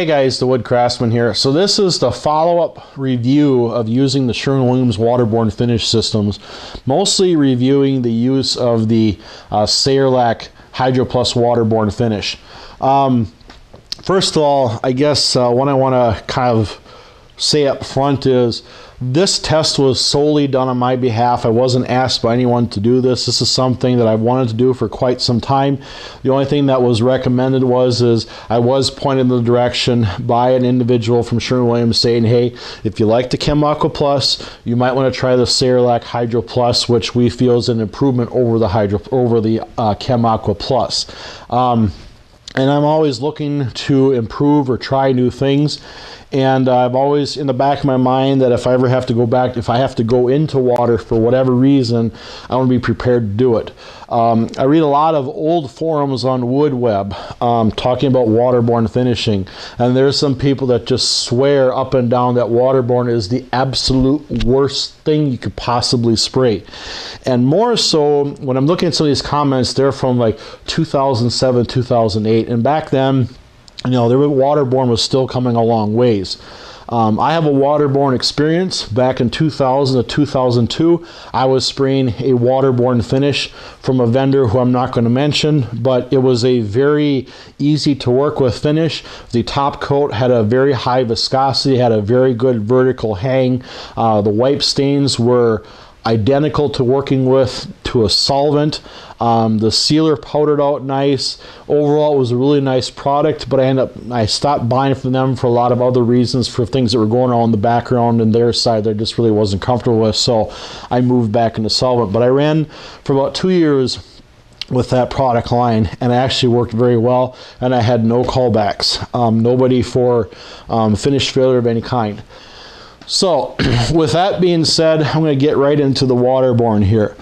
Hey guys, the Wood Craftsman here. So this is the follow-up review of using the Sherwin-Williams Waterborne finish systems, mostly reviewing the use of the Sayerlack Hydroplus Waterborne finish. First of all, I guess what I want to kind of say up front is this test was solely done on my behalf. I wasn't asked by anyone to do this. This is something that I've wanted to do for quite some time. The only thing that was recommended is I was pointed in the direction by an individual from Sherwin-Williams saying, hey, if you like the Chem Aqua Plus, you might want to try the Sayerlack Hydro Plus, which we feel is an improvement over the Chem Aqua Plus. And I'm always looking to improve or try new things. And I've always in the back of my mind that if I ever have to go back, if I have to go into water for whatever reason, I want to be prepared to do it. I read a lot of old forums on WoodWeb talking about waterborne finishing. And there's some people that just swear up and down that waterborne is the absolute worst thing you could possibly spray. And more so, when I'm looking at some of these comments, they're from like 2007, 2008. And back then, you know, waterborne was still coming a long ways. I have a waterborne experience. Back in 2000 to 2002, I was spraying a waterborne finish from a vendor who I'm not going to mention, but it was a very easy to work with finish. The top coat had a very high viscosity, had a very good vertical hang. The wipe stains were identical to working with to a solvent. The sealer powdered out nice. Overall, it was a really nice product, but I stopped buying from them for a lot of other reasons, for things that were going on in the background and their side that I just really wasn't comfortable with, so I moved back into solvent. But I ran for about 2 years with that product line, and it actually worked very well, and I had no callbacks. Nobody for finish failure of any kind. So with that being said, I'm going to get right into the waterborne here.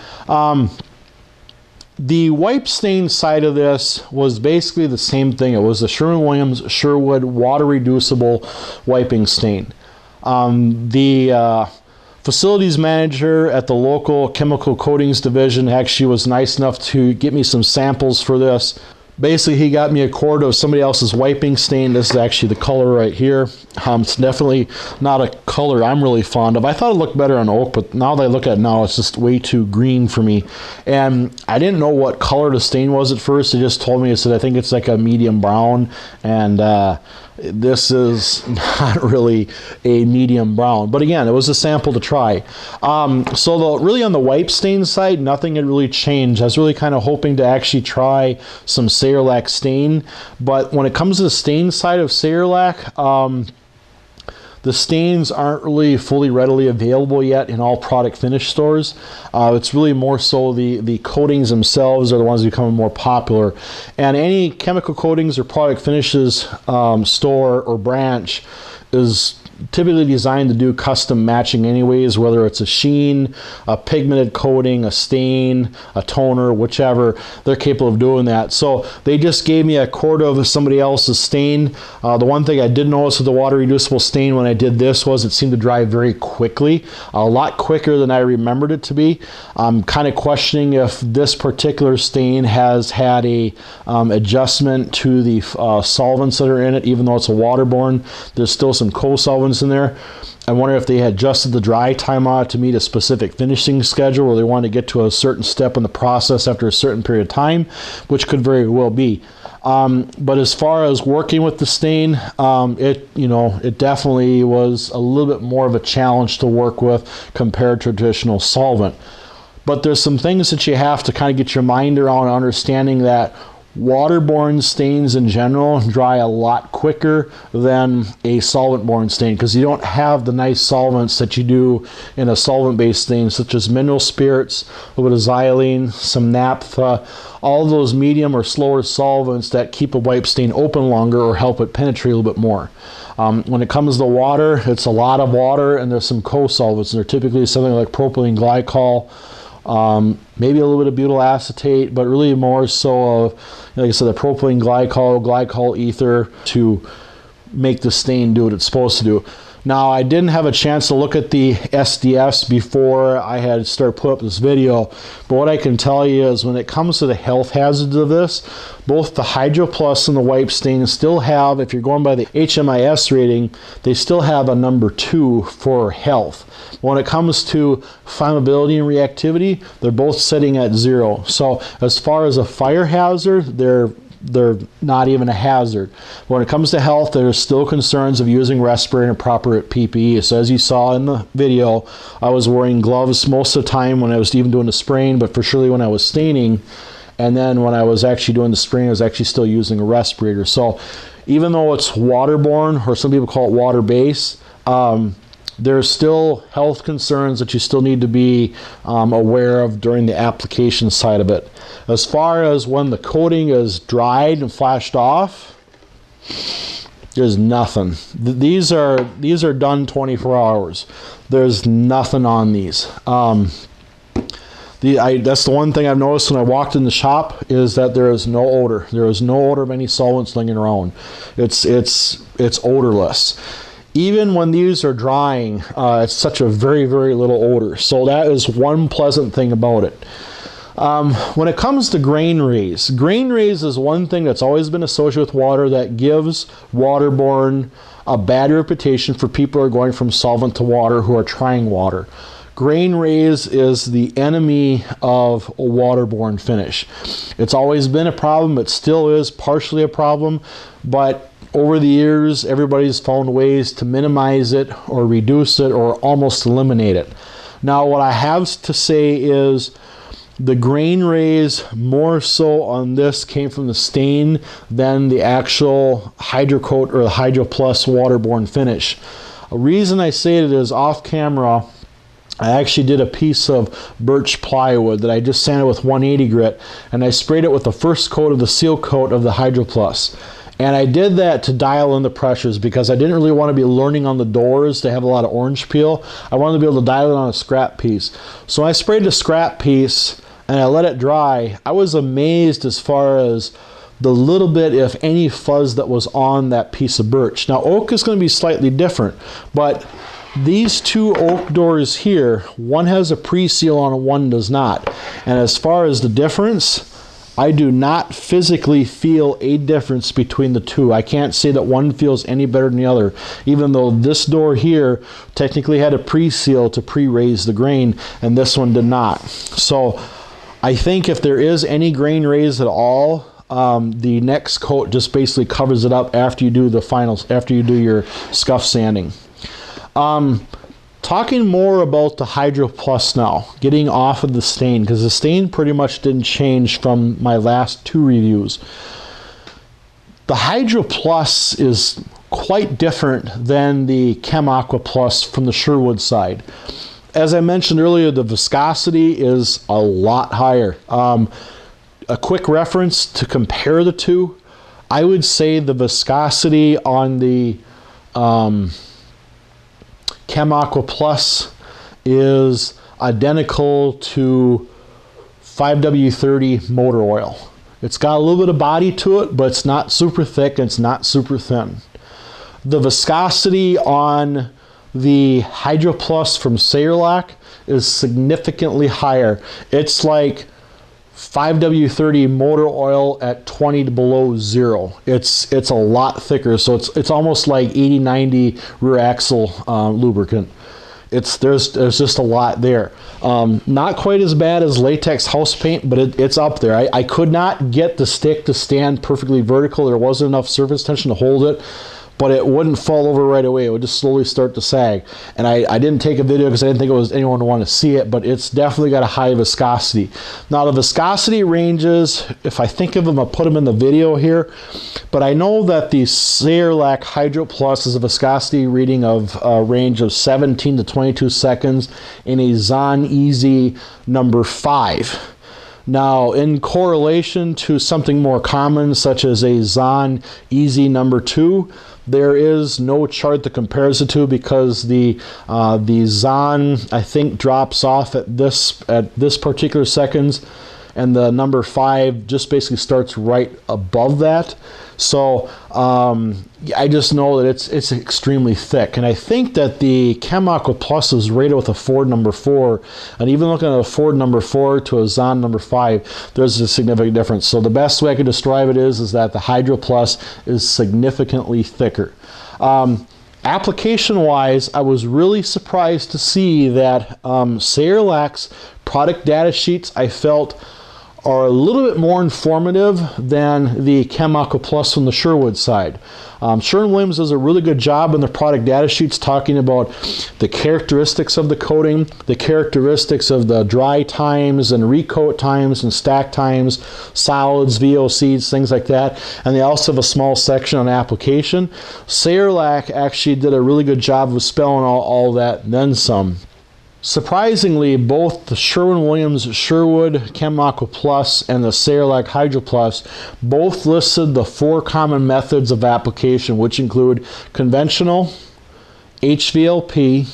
The wipe stain side of this was basically the same thing. It was the Sherwin-Williams Sherwood water reducible wiping stain. The facilities manager at the local chemical coatings division actually was nice enough to get me some samples for this. Basically, he got me a quart of somebody else's wiping stain. This is actually the color right here. It's definitely not a color I'm really fond of. I thought it looked better on oak, but now that I look at it now, it's just way too green for me. And I didn't know what color the stain was at first. They just told me, it said, I think it's like a medium brown. And this is not really a medium brown. But again, it was a sample to try. So really on the wipe stain side, nothing had really changed. I was really kind of hoping to actually try some Sayerlack stain. But when it comes to the stain side of Sayerlack, the stains aren't really fully readily available yet in all product finish stores. It's really more so the coatings themselves are the ones becoming more popular. And any chemical coatings or product finishes store or branch is typically designed to do custom matching anyways, whether it's a sheen, a pigmented coating, a stain, a toner, whichever, they're capable of doing that. So they just gave me a quart of somebody else's stain. The one thing I did notice with the water reducible stain when I did this was it seemed to dry very quickly, a lot quicker than I remembered it to be. I'm kind of questioning if this particular stain has had a adjustment to the solvents that are in it. Even though it's a waterborne, there's still some co-solvents in there. I wonder if they had adjusted the dry time on it to meet a specific finishing schedule, or they wanted to get to a certain step in the process after a certain period of time, which could very well be. But as far as working with the stain, it definitely was a little bit more of a challenge to work with compared to traditional solvent. But there's some things that you have to kind of get your mind around, understanding that waterborne stains in general dry a lot quicker than a solvent-borne stain, because you don't have the nice solvents that you do in a solvent-based stain, such as mineral spirits, a little bit of xylene, some naphtha, all those medium or slower solvents that keep a wipe stain open longer or help it penetrate a little bit more. When it comes to water, it's a lot of water, and there's some co-solvents. They're typically something like propylene glycol, maybe a little bit of butyl acetate, but really more so of, like I said, the propylene glycol, glycol ether to make the stain do what it's supposed to do. Now, I didn't have a chance to look at the SDS before I had started putting up this video, but what I can tell you is when it comes to the health hazards of this, both the Hydroplus and the wipe stain still have, if you're going by the HMIS rating, they still have a number 2 for health. When it comes to flammability and reactivity, they're both sitting at 0. So as far as a fire hazard, they're not even a hazard. When it comes to health, there's still concerns of using respirator and proper PPE. So as you saw in the video, I was wearing gloves most of the time when I was even doing the spraying, but for surely when I was staining. And then when I was actually doing the spraying, I was actually still using a respirator. So even though it's waterborne, or some people call it water-based, there's still health concerns that you still need to be aware of during the application side of it. As far as when the coating is dried and flashed off, there's nothing. These are done 24 hours. There's nothing on these. That's the one thing I've noticed when I walked in the shop, is that there is no odor. There is no odor of any solvents lingering around. It's odorless. Even when these are drying, it's such a very, very little odor. So that is one pleasant thing about it. When it comes to grain raise is one thing that's always been associated with water that gives waterborne a bad reputation for people who are going from solvent to water who are trying water. Grain raise is the enemy of a waterborne finish. It's always been a problem. It still is partially a problem, but over the years, everybody's found ways to minimize it or reduce it or almost eliminate it. Now, what I have to say is the grain raise more so on this came from the stain than the actual Hydrocoat or the Hydroplus waterborne finish. A reason I say it is off camera, I actually did a piece of birch plywood that I just sanded with 180 grit, and I sprayed it with the first coat of the seal coat of the Hydroplus. And I did that to dial in the pressures because I didn't really want to be learning on the doors to have a lot of orange peel. I wanted to be able to dial it on a scrap piece. So I sprayed the scrap piece and I let it dry. I was amazed as far as the little bit, if any, fuzz that was on that piece of birch. Now, oak is going to be slightly different, but these two oak doors here, one has a pre-seal on it, one does not. And as far as the difference, I do not physically feel a difference between the two. I can't say that one feels any better than the other, even though this door here technically had a pre-seal to pre-raise the grain, and this one did not. So I think if there is any grain raise at all, the next coat just basically covers it up after you do the finals, after you do your scuff sanding. Talking more about the Hydroplus now, getting off of the stain, because the stain pretty much didn't change from my last 2 reviews. The Hydroplus is quite different than the Chem Aqua Plus from the Sherwood side. As I mentioned earlier, the viscosity is a lot higher. A quick reference to compare the two, I would say the viscosity on the Chem Aqua Plus is identical to 5W30 motor oil. It's got a little bit of body to it, but it's not super thick and it's not super thin. The viscosity on the Hydroplus from Sayerlack is significantly higher. It's like 5W30 motor oil at 20 to below 0. It's a lot thicker, so it's almost like 80-90 rear axle lubricant. There's just a lot there. Not quite as bad as latex house paint, but it's up there. I could not get the stick to stand perfectly vertical. There wasn't enough surface tension to hold it, but it wouldn't fall over right away. It would just slowly start to sag. And I didn't take a video because I didn't think it was anyone would want to see it, but it's definitely got a high viscosity. Now the viscosity ranges, if I think of them, I'll put them in the video here, but I know that the Sayerlack Hydroplus is a viscosity reading of a range of 17 to 22 seconds in a Zon Easy number 5. Now, in correlation to something more common, such as a Zon Easy number 2, there is no chart that compares the two because the Zon, I think, drops off at this particular seconds. and the number 5 just basically starts right above that. So I just know that it's extremely thick, and I think that the Chem Aqua Plus is rated with a Ford number 4, and even looking at a Ford number 4 to a Zahn number 5, there's a significant difference. So the best way I could describe it is that the Hydro Plus is significantly thicker. Application-wise, I was really surprised to see that Sayerlack's product data sheets, I felt, are a little bit more informative than the Chem Aqua Plus from the Sherwood side. Sherwin-Williams does a really good job in the product data sheets talking about the characteristics of the coating, the characteristics of the dry times and recoat times and stack times, solids, VOCs, things like that. And they also have a small section on application. Sayerlack actually did a really good job of spelling all that and then some. Surprisingly, both the Sherwin-Williams Sherwood Chem Aqua Plus and the Sayerlack Hydroplus both listed the 4 common methods of application, which include conventional, HVLP,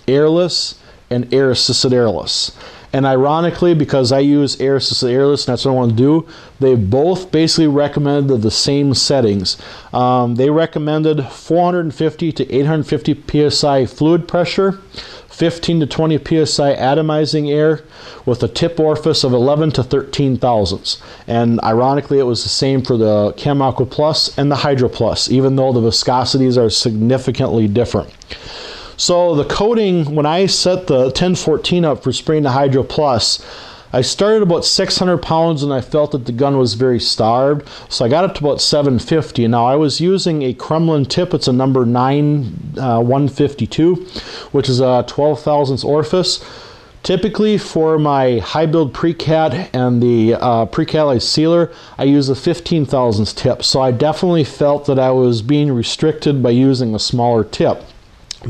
airless, and air-assisted airless. And ironically, because I use air-assisted airless, and that's what I want to do, they both basically recommended the same settings. They recommended 450 to 850 psi fluid pressure, 15 to 20 psi atomizing air with a tip orifice of 11 to 13 thousandths. And ironically, it was the same for the Chem Aqua Plus and the Hydro Plus, even though the viscosities are significantly different. So the coating, when I set the 1014 up for spraying the Hydro Plus, I started about 600 pounds and I felt that the gun was very starved, so I got it to about 750. Now I was using a Kremlin tip. It's a number 9 152, which is a 12 thousandths orifice. Typically for my high build pre-cat and the pre-catalyzed sealer, I use a 15 thousandths tip, so I definitely felt that I was being restricted by using a smaller tip.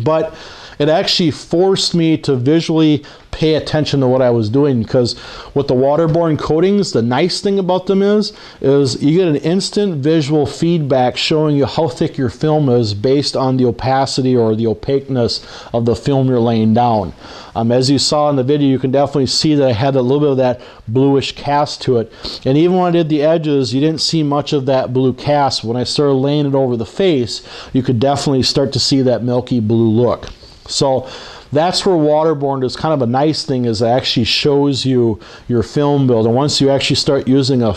But it actually forced me to visually pay attention to what I was doing, because with the Waterborne coatings, the nice thing about them is you get an instant visual feedback showing you how thick your film is based on the opacity or the opaqueness of the film you're laying down. As you saw in the video, you can definitely see that I had a little bit of that bluish cast to it. And even when I did the edges, you didn't see much of that blue cast. When I started laying it over the face, you could definitely start to see that milky blue look. So that's where Waterborne is kind of a nice thing, is it actually shows you your film build. And once you actually start using a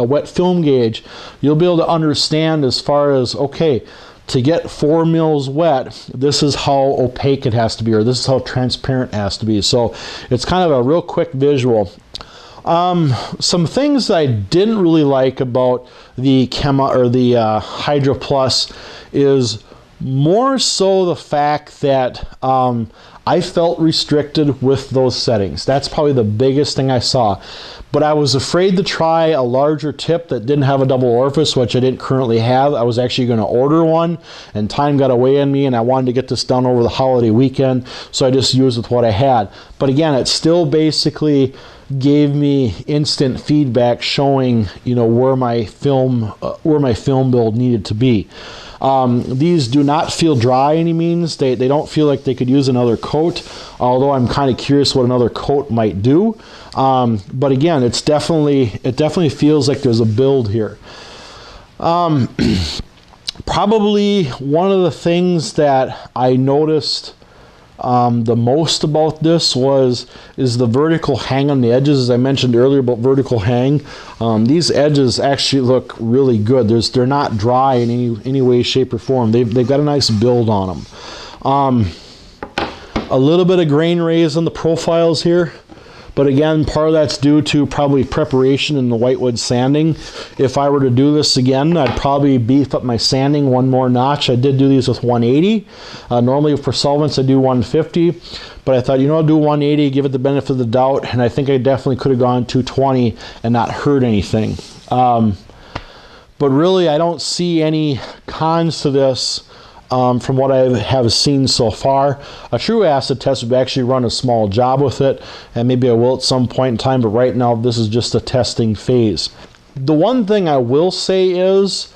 wet film gauge, you'll be able to understand as far as, okay, to get 4 mils wet, this is how opaque it has to be, or this is how transparent it has to be. So it's kind of a real quick visual. Some things that I didn't really like about the Hydro Plus is more so the fact that I felt restricted with those settings. That's probably the biggest thing I saw. But I was afraid to try a larger tip that didn't have a double orifice, which I didn't currently have. I was actually going to order one, and time got away on me, and I wanted to get this done over the holiday weekend, so I just used with what I had. But again, it still basically gave me instant feedback showing, you know, where my film build needed to be. These do not feel dry any means. They don't feel like they could use another coat, although I'm kind of curious what another coat might do. But again, it definitely feels like there's a build here. Probably one of the things that I noticed the most about this is the vertical hang on the edges. As I mentioned earlier about vertical hang, these edges actually look really good. They're not dry in any way, shape, or form. They've got a nice build on them. A little bit of grain raise on the profiles here, but again, part of that's due to probably preparation in the whitewood sanding. If I were to do this again, I'd probably beef up my sanding one more notch. I did do these with 180. Normally for solvents I do 150, but I thought, you know, I'll do 180, give it the benefit of the doubt, and I think I definitely could have gone 220 and not hurt anything. But really, I don't see any cons to this. From what I have seen so far. A true acid test would actually run a small job with it, and maybe I will at some point in time, but right now this is just a testing phase. The one thing I will say is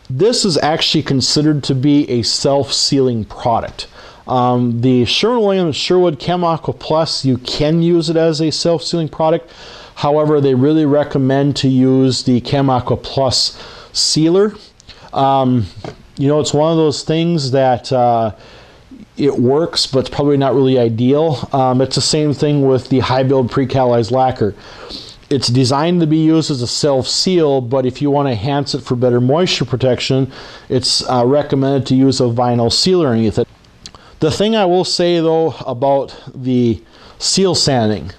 this is actually considered to be a self-sealing product. The Sherwin-Williams Sherwood Chem Aqua Plus, you can use it as a self-sealing product. However, they really recommend to use the Chem Aqua Plus sealer. You know, it's one of those things that it works, but it's probably not really ideal. It's the same thing with the high build pre-catalyzed lacquer. It's designed to be used as a self-seal, but if you want to enhance it for better moisture protection, it's recommended to use a vinyl sealer underneath it. The thing I will say though about the seal sanding,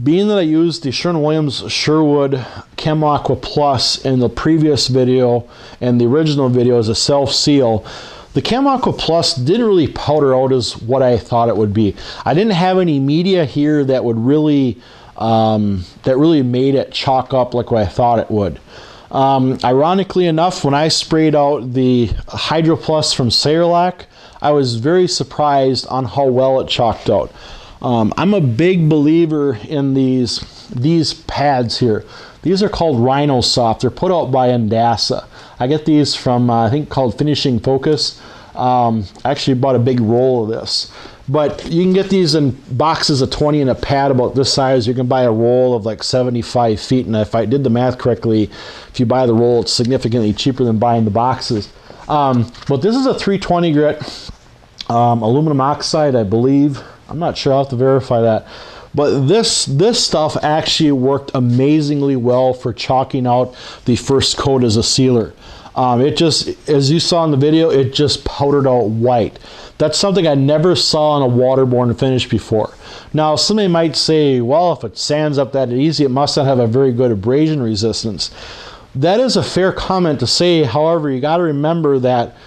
being that I used the Sherwin-Williams Sherwood Chem Aqua Plus in the previous video and the original video as a self-seal, the Chem Aqua Plus didn't really powder out as what I thought it would be. I didn't have any media here that would really made it chalk up like what I thought it would. Ironically enough, when I sprayed out the Hydroplus from Sayerlack, I was very surprised on how well it chalked out. I'm a big believer in these pads here. These are called Rhino Soft. They're put out by Endasa. I get these from I think called Finishing Focus. I actually bought a big roll of this. But you can get these in boxes of 20 in a pad about this size. You can buy a roll of like 75 feet. And if I did the math correctly, if you buy the roll, it's significantly cheaper than buying the boxes. But this is a 320 grit aluminum oxide, I believe. I'm not sure. I'll have to verify that. But this stuff actually worked amazingly well for chalking out the first coat as a sealer. It just, as you saw in the video, it just powdered out white. That's something I never saw in a waterborne finish before. Now, somebody might say, well, if it sands up that easy, it must not have a very good abrasion resistance. That is a fair comment to say. However, you got to remember that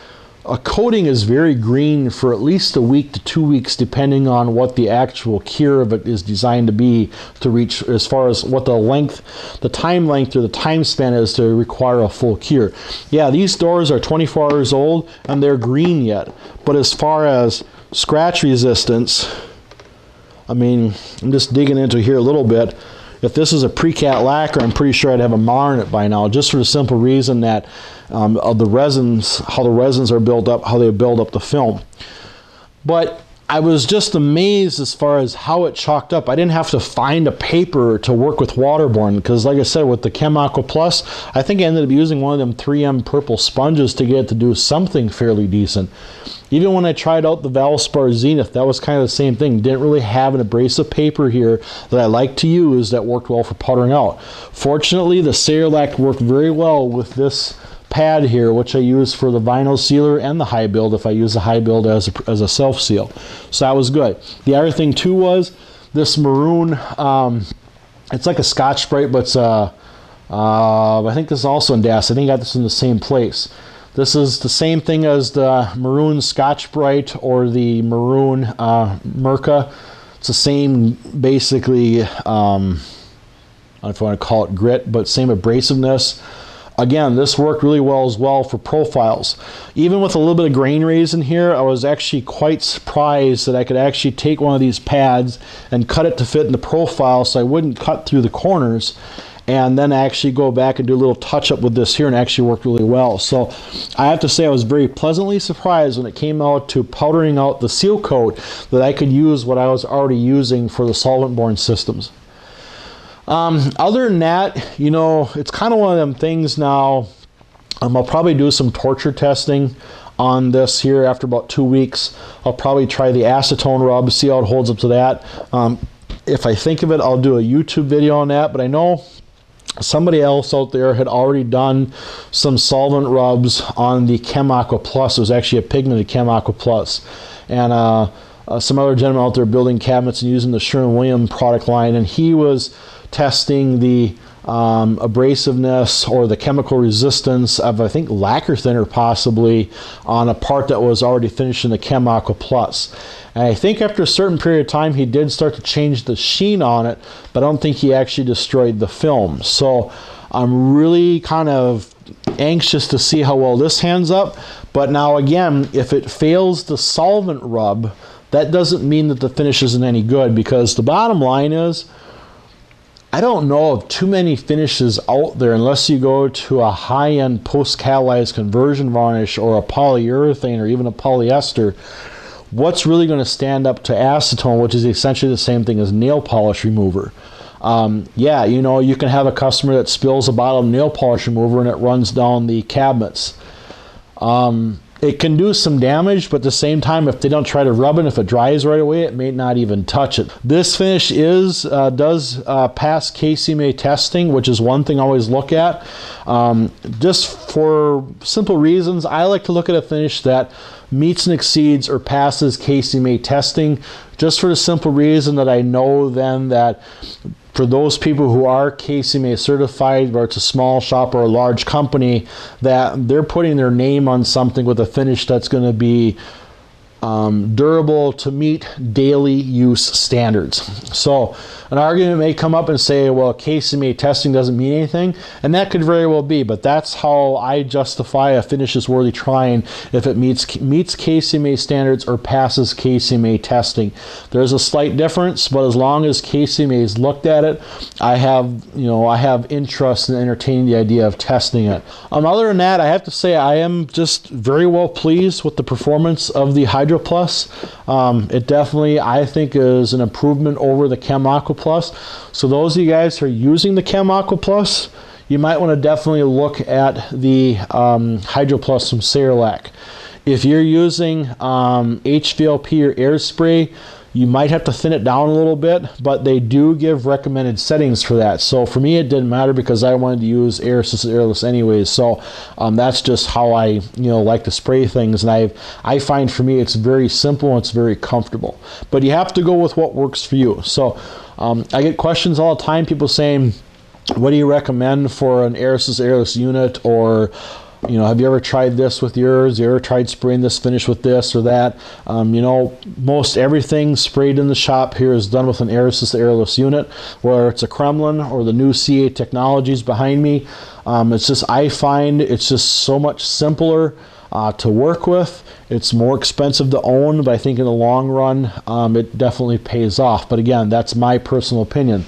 a coating is very green for at least a week to 2 weeks, depending on what the actual cure of it is designed to be, to reach as far as what the length, the time length or the time span is to require a full cure. Yeah, these doors are 24 hours old and they're green yet. But as far as scratch resistance, I mean, I'm just digging into here a little bit. If this is a pre-cat lacquer, I'm pretty sure I'd have a mar in it by now, just for the simple reason that of the resins, how the resins are built up, how they build up the film. But I was just amazed as far as how it chalked up. I didn't have to find a paper to work with Waterborne, because like I said, with the Chem Aqua Plus, I think I ended up using one of them 3M purple sponges to get it to do something fairly decent. Even when I tried out the Valspar Zenith, that was kind of the same thing. Didn't really have an abrasive paper here that I like to use that worked well for powdering out. Fortunately, the Sayerlack worked very well with this pad here, which I use for the vinyl sealer and the high build if I use the high build as a self seal. So that was good. The other thing too was this maroon, it's like a Scotch-Brite, but it's, I think this is also in DAS. I think I got this in the same place. This is the same thing as the maroon Scotch-Brite or the maroon Mirka. It's the same, basically, I don't know if I want to call it grit, but same abrasiveness. Again, this worked really well as well for profiles. Even with a little bit of grain raise in here, I was actually quite surprised that I could actually take one of these pads and cut it to fit in the profile so I wouldn't cut through the corners, and then actually go back and do a little touch up with this here, and actually worked really well. So I have to say I was very pleasantly surprised when it came out to powdering out the seal coat that I could use what I was already using for the solvent-borne systems. Other than that, you know, it's kind of one of them things now. I'll probably do some torture testing on this here after about 2 weeks. I'll probably try the acetone rub, see how it holds up to that. If I think of it, I'll do a YouTube video on that, but I know somebody else out there had already done some solvent rubs on the Chem Aqua Plus. It was actually a pigmented Chem Aqua Plus. And some other gentleman out there building cabinets and using the Sherwin-Williams product line, and he was testing the abrasiveness or the chemical resistance of, I think, lacquer thinner possibly on a part that was already finished in the Chem Aqua Plus. And I think after a certain period of time he did start to change the sheen on it, but I don't think he actually destroyed the film. So I'm really kind of anxious to see how well this hands up. But now again, if it fails the solvent rub, that doesn't mean that the finish isn't any good, because the bottom line is, I don't know of too many finishes out there, unless you go to a high-end post-catalyzed conversion varnish or a polyurethane or even a polyester, what's really going to stand up to acetone, which is essentially the same thing as nail polish remover. Yeah, you know, you can have a customer that spills a bottle of nail polish remover and it runs down the cabinets. It can do some damage, but at the same time, if they don't try to rub it, if it dries right away, it may not even touch it. This finish does pass KCMA testing, which is one thing I always look at. Just for simple reasons, I like to look at a finish that meets and exceeds or passes KCMA testing, just for the simple reason that I know then that for those people who are KCMA certified, whether it's a small shop or a large company, that they're putting their name on something with a finish that's going to be durable to meet daily use standards. So an argument may come up and say, well, KCMA testing doesn't mean anything, and that could very well be, but that's how I justify a finish is worthy trying if it meets KCMA standards or passes KCMA testing. There's a slight difference, but as long as KCMA has looked at it, I have interest in entertaining the idea of testing it. Other than that, I have to say I am just very well pleased with the performance of the Hydroplus. It definitely, I think, is an improvement over the Chem Aqua Plus. So those of you guys who are using the Chem Aqua Plus, you might want to definitely look at the Hydroplus from Sayerlack. If you're using HVLP or air spray, you might have to thin it down a little bit, but they do give recommended settings for that. So for me, it didn't matter because I wanted to use air assisted airless anyways. So that's just how I like to spray things, and I find for me it's very simple and it's very comfortable. But you have to go with what works for you. So I get questions all the time, people saying, what do you recommend for an air assisted airless unit, or have you ever tried this with yours? Have you ever tried spraying this finish with this or that? Most everything sprayed in the shop here is done with an air assisted airless unit, whether it's a Kremlin or the new CA Technologies behind me. I find it's just so much simpler to work with. It's more expensive to own, but I think in the long run, it definitely pays off. But again, that's my personal opinion.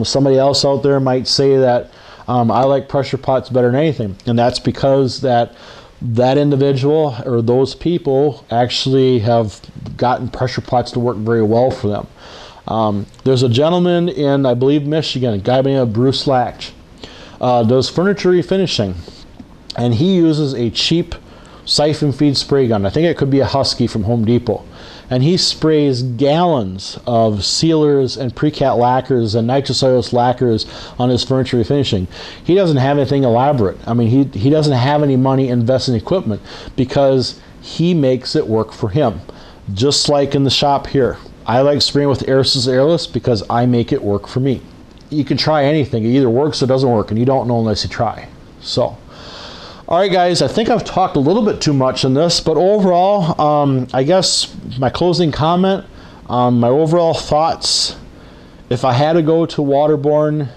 Somebody else out there might say that I like pressure pots better than anything, and that's because that individual or those people actually have gotten pressure pots to work very well for them. There's a gentleman in, I believe, Michigan, a guy by the name of Bruce Latch, does furniture refinishing, and he uses a cheap siphon feed spray gun. I think it could be a Husky from Home Depot. And he sprays gallons of sealers and pre-cat lacquers and nitrocellulose lacquers on his furniture refinishing. He doesn't have anything elaborate. I mean, he doesn't have any money invested in equipment because he makes it work for him. Just like in the shop here. I like spraying with air assisted airless because I make it work for me. You can try anything. It either works or doesn't work, and you don't know unless you try. So, all right, guys, I think I've talked a little bit too much on this, but overall, I guess my closing comment, my overall thoughts, if I had to go to Waterborne,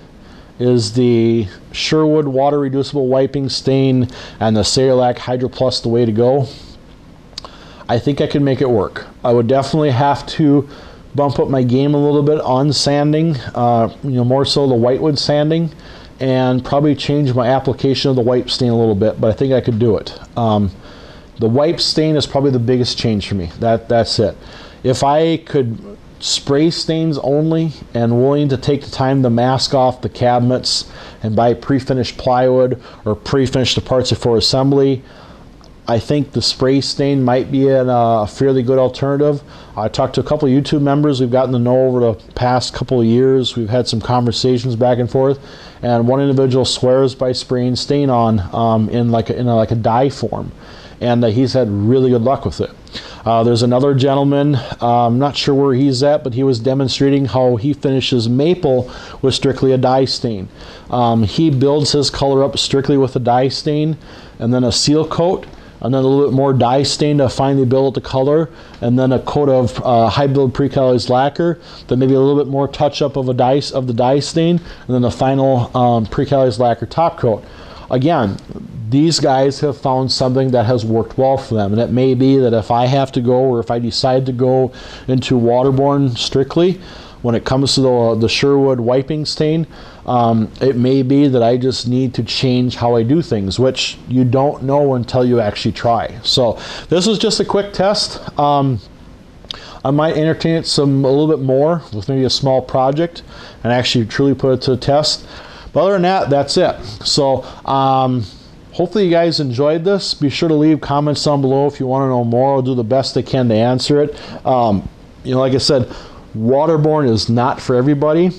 is the Sherwood water reducible wiping stain and the Sayerlack Hydroplus the way to go. I think I can make it work. I would definitely have to bump up my game a little bit on sanding, more so the whitewood sanding, and probably change my application of the wipe stain a little bit, but I think I could do it. The wipe stain is probably the biggest change for me. That's it. If I could spray stains only and willing to take the time to mask off the cabinets and buy pre-finished plywood or pre-finished the parts before assembly, I think the spray stain might be a fairly good alternative. I talked to a couple of YouTube members we've gotten to know over the past couple of years. We've had some conversations back and forth, and one individual swears by spraying stain on in like a dye form, and he's had really good luck with it. There's another gentleman, I'm not sure where he's at, but he was demonstrating how he finishes maple with strictly a dye stain. He builds his color up strictly with a dye stain and then a seal coat, and then a little bit more dye stain to finally build the color, and then a coat of high build pre-colorized lacquer, then maybe a little bit more touch up of the dye stain, and then the final pre-colorized lacquer top coat. Again, these guys have found something that has worked well for them, and it may be that if I have to go, or if I decide to go into Waterborne strictly when it comes to the Sherwood wiping stain, it may be that I just need to change how I do things, which you don't know until you actually try. So this was just a quick test. I'm I might entertain it a little bit more with maybe a small project and actually truly put it to the test. But other than that, that's it. So hopefully you guys enjoyed this. Be sure to leave comments down below if you want to know more. I'll do the best I can to answer it. You know, like I said, Waterborne is not for everybody.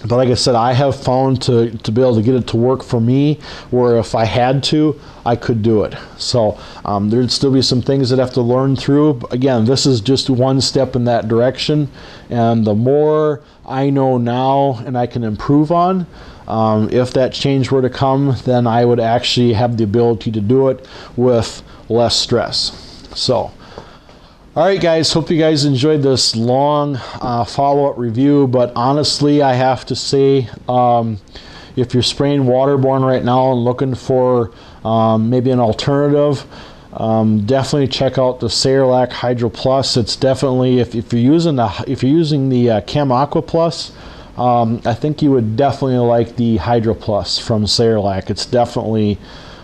But like I said, I have found to be able to get it to work for me, where if I had to, I could do it. So there'd still be some things that I have to learn through. But again, this is just one step in that direction. And the more I know now and I can improve on, if that change were to come, then I would actually have the ability to do it with less stress. So. All right, guys, hope you guys enjoyed this long follow-up review, but honestly, I have to say, if you're spraying Waterborne right now and looking for maybe an alternative, definitely check out the Sayerlack Hydroplus. It's definitely, if you're using the Chem Aqua Plus, I think you would definitely like the Hydroplus from Sayerlack. It's definitely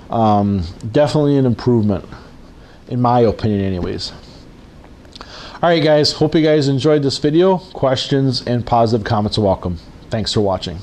an improvement, in my opinion anyways. Alright guys, hope you guys enjoyed this video. Questions and positive comments are welcome. Thanks for watching.